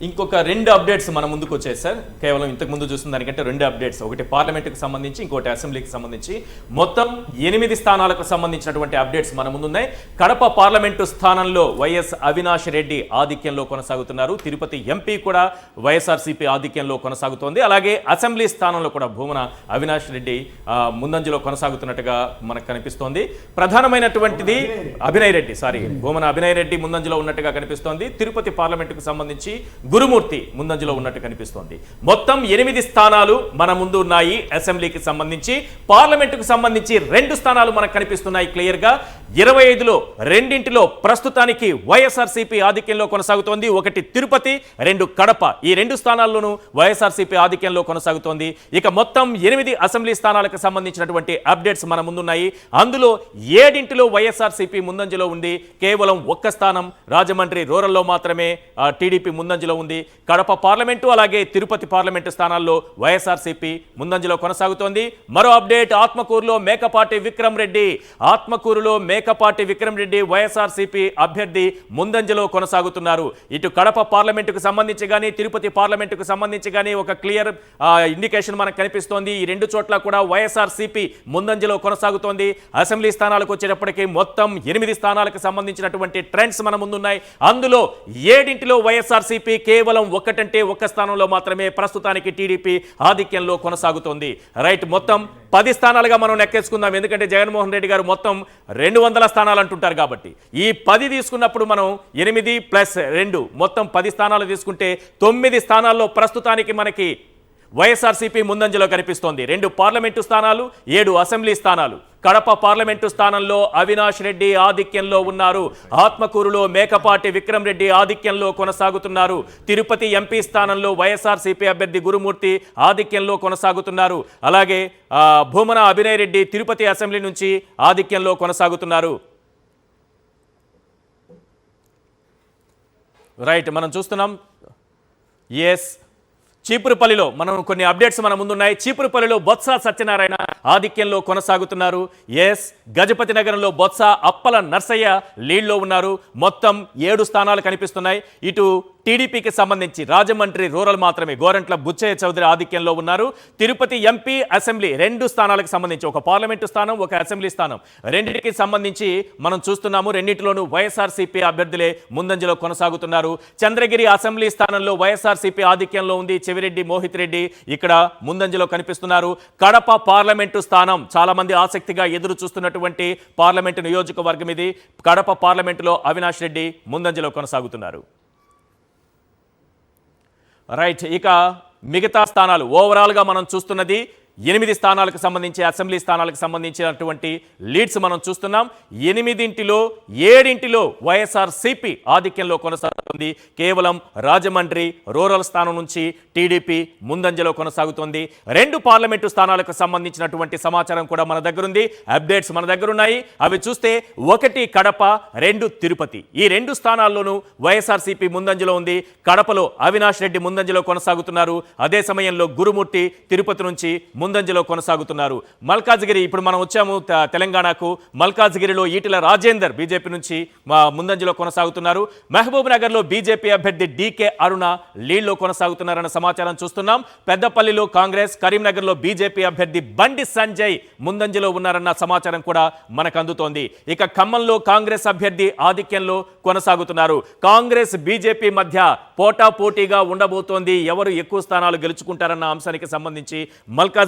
ఇంకొక రెండు అప్డేట్స్ మన ముందుకు వచ్చాయి సార్. కేవలం ఇంతకు ముందు చూసిన దానికంటే రెండు అప్డేట్స్, ఒకటి పార్లమెంట్కి సంబంధించి, ఇంకోటి అసెంబ్లీకి సంబంధించి. మొత్తం 8 స్థానాలకు సంబంధించినటువంటి అప్డేట్స్ మన ముందున్నాయి. కడప పార్లమెంటు స్థానంలో వైఎస్ అవినాష్ రెడ్డి ఆధిక్యంలో కొనసాగుతున్నారు. తిరుపతి ఎంపీ కూడా వైఎస్ఆర్సీపీ ఆధిక్యంలో కొనసాగుతోంది. అలాగే అసెంబ్లీ స్థానంలో కూడా భూమన అవినాష్ రెడ్డి ముందంజలో కొనసాగుతున్నట్టుగా మనకు కనిపిస్తోంది. ప్రధానమైనటువంటిది భూమన అభినయ్ రెడ్డి ముందంజలో ఉన్నట్టుగా కనిపిస్తోంది. తిరుపతి పార్లమెంటుకు సంబంధించి గురుమూర్తి ముందంజలో ఉన్నట్టు కనిపిస్తోంది. మొత్తం 8 స్థానాలు మన ముందు ఉన్నాయి. అసెంబ్లీకి సంబంధించి, పార్లమెంటుకు సంబంధించి 2 స్థానాలు మనకు కనిపిస్తున్నాయి క్లియర్ గా. 25లో రెండింటిలో ప్రస్తుతానికి వైఎస్ఆర్సీపీ ఆధిక్యంలో కొనసాగుతోంది. ఒకటి తిరుపతి, 2 కడప. ఈ 2 స్థానాల్లోనూ వైఎస్ఆర్సీపీ ఆధిక్యంలో కొనసాగుతోంది. ఇక మొత్తం 8 అసెంబ్లీ స్థానాలకు సంబంధించినటువంటి అప్డేట్స్ మన ముందున్నాయి. అందులో 7 వైఎస్ఆర్సీపీ ముందంజలో ఉంది. కేవలం 1 స్థానం రాజమండ్రి రూరల్లో మాత్రమే టీడీపీ ముందంజలో ఉంది. కడప పార్లమెంటు అలాగే తిరుపతి పార్లమెంటు స్థానాల్లో వైఎస్ఆర్సీపీ ముందంజలో కొనసాగుతోంది. మరో అప్డేట్, ఆత్మకూరులో మేకపాటి విక్రమ్ రెడ్డి వైఎస్ఆర్సీపీ అభ్యర్థి ముందంజలో కొనసాగుతున్నారు. ఇటు కడప పార్లమెంటుకు సంబంధించి కానీ, తిరుపతి పార్లమెంటుకు సంబంధించి కానీ ఒక క్లియర్ ఇండికేషన్ మనకు కనిపిస్తోంది. ఈ 2 చోట్ల కూడా వైఎస్ఆర్సీపీ ముందంజలో కొనసాగుతోంది. అసెంబ్లీ స్థానాలకు వచ్చేటప్పటికి మొత్తం 8 స్థానాలకు సంబంధించినటువంటి ట్రెండ్స్ మన ముందున్నాయి. అందులో 7లో వైఎస్ఆర్సీపీ కేవలం 1 స్థానంలో మాత్రమే ప్రస్తుతానికి టీడీపీ ఆధిక్యంలో కొనసాగుతోంది. రైట్, మొత్తం 10 స్థానాలుగా మనం లెక్కేసుకుందాం. ఎందుకంటే జగన్మోహన్ రెడ్డి గారు మొత్తం 200 స్థానాలు అంటుంటారు కాబట్టి, ఈ 10 తీసుకున్నప్పుడు మనం 8 + 2 మొత్తం 10 స్థానాలు తీసుకుంటే 9 స్థానాల్లో ప్రస్తుతానికి మనకి వైఎస్ఆర్సీపీ ముందంజలో కనిపిస్తోంది. 2 పార్లమెంటు స్థానాలు, 7 అసెంబ్లీ స్థానాలు. కడప పార్లమెంటు స్థానంలో అవినాష్ రెడ్డి ఆధిక్యంలో ఉన్నారు. ఆత్మకూరులో మేకపాటి విక్రమ్ రెడ్డి ఆధిక్యంలో కొనసాగుతున్నారు. తిరుపతి ఎంపీ స్థానంలో వైఎస్ఆర్సీపీ అభ్యర్థి గురుమూర్తి ఆధిక్యంలో కొనసాగుతున్నారు. అలాగే భూమన అభినయ్ రెడ్డి తిరుపతి అసెంబ్లీ నుంచి ఆధిక్యంలో కొనసాగుతున్నారు. రైట్, మనం చూస్తున్నాం. చీపురుపల్లిలో మనం కొన్ని అప్డేట్స్ మన ముందున్నాయి. చీపురుపల్లిలో బొత్స సత్యనారాయణ ఆధిక్యంలో కొనసాగుతున్నారు. గజపతి నగరంలో బొత్స అప్పల నర్సయ్య లీడ్లో ఉన్నారు. మొత్తం 7 స్థానాలు కనిపిస్తున్నాయి. ఇటు టీడీపీకి సంబంధించి రాజమండ్రి రూరల్ మాత్రమే గోరంట్ల బుచ్చయ్య చౌదరి ఆధిక్యంలో ఉన్నారు. తిరుపతి ఎంపీ అసెంబ్లీ 2 స్థానాలకు సంబంధించి, ఒక పార్లమెంటు స్థానం, ఒక అసెంబ్లీ స్థానం, రెండింటికి సంబంధించి మనం చూస్తున్నాము. రెండింటిలోనూ వైఎస్ఆర్సీపీ అభ్యర్థులే ముందంజలో కొనసాగుతున్నారు. చంద్రగిరి అసెంబ్లీ స్థానంలో వైఎస్ఆర్సీపీ ఆధిక్యంలో ఉంది. చెవిరెడ్డి మోహిత్ రెడ్డి ఇక్కడ ముందంజలో కనిపిస్తున్నారు. కడప పార్లమెంటు స్థానం చాలా మంది ఆసక్తిగా ఎదురు చూస్తున్నటువంటి పార్లమెంటు నియోజకవర్గం ఇది. కడప పార్లమెంటులో అవినాష్ రెడ్డి ముందంజలో కొనసాగుతున్నారు. రైట్, ఇక మిగతా స్థానాలు ఓవరాల్గా మనం చూస్తున్నది 8 స్థానాలకు సంబంధించి, అసెంబ్లీ స్థానాలకు సంబంధించినటువంటి లీడ్స్ మనం చూస్తున్నాం. 8లో 7లో వైఎస్ఆర్సీపీ ఆధిక్యంలో కొనసాగుతుంది. కేవలం రాజమండ్రి రూరల్ స్థానం నుంచి టీడీపీ ముందంజలో కొనసాగుతుంది. 2 పార్లమెంటు స్థానాలకు సంబంధించినటువంటి సమాచారం కూడా మన దగ్గర ఉంది. అప్డేట్స్ మన దగ్గర ఉన్నాయి. అవి చూస్తే 1 కడప, 2 తిరుపతి. ఈ 2 స్థానాల్లోనూ వైఎస్ఆర్సీపీ ముందంజలో ఉంది. కడపలో అవినాష్ రెడ్డి ముందంజలో కొనసాగుతున్నారు. అదే సమయంలో గురుమూర్తి తిరుపతి నుంచి ముందంజలో కొనసాగుతున్నారు. మల్కాజ్గిరి, ఇప్పుడు మనం వచ్చాము తెలంగాణకు. మల్కాజ్గిరిలో ఈటెల రాజేందర్ బీజేపీ నుంచి ముందంజలో కొనసాగుతున్నారు. మహబూబ్ నగర్లో బీజేపీ అభ్యర్థి డీకే అరుణ లీడ్లో కొనసాగుతున్నారన్న సమాచారం చూస్తున్నాం. పెద్దపల్లిలో కాంగ్రెస్, కరీంనగర్లో బీజేపీ అభ్యర్థి బండి సంజయ్ ముందంజలో ఉన్నారన్న సమాచారం కూడా మనకు అందుతోంది. ఇక ఖమ్మంలో కాంగ్రెస్ అభ్యర్థి ఆధిక్యంలో కొనసాగుతున్నారు. కాంగ్రెస్ బీజేపీ మధ్య పోటాపోటీగా ఉండబోతోంది. ఎవరు ఎక్కువ స్థానాలు గెలుచుకుంటారన్న అంశానికి సంబంధించి మల్కాజ్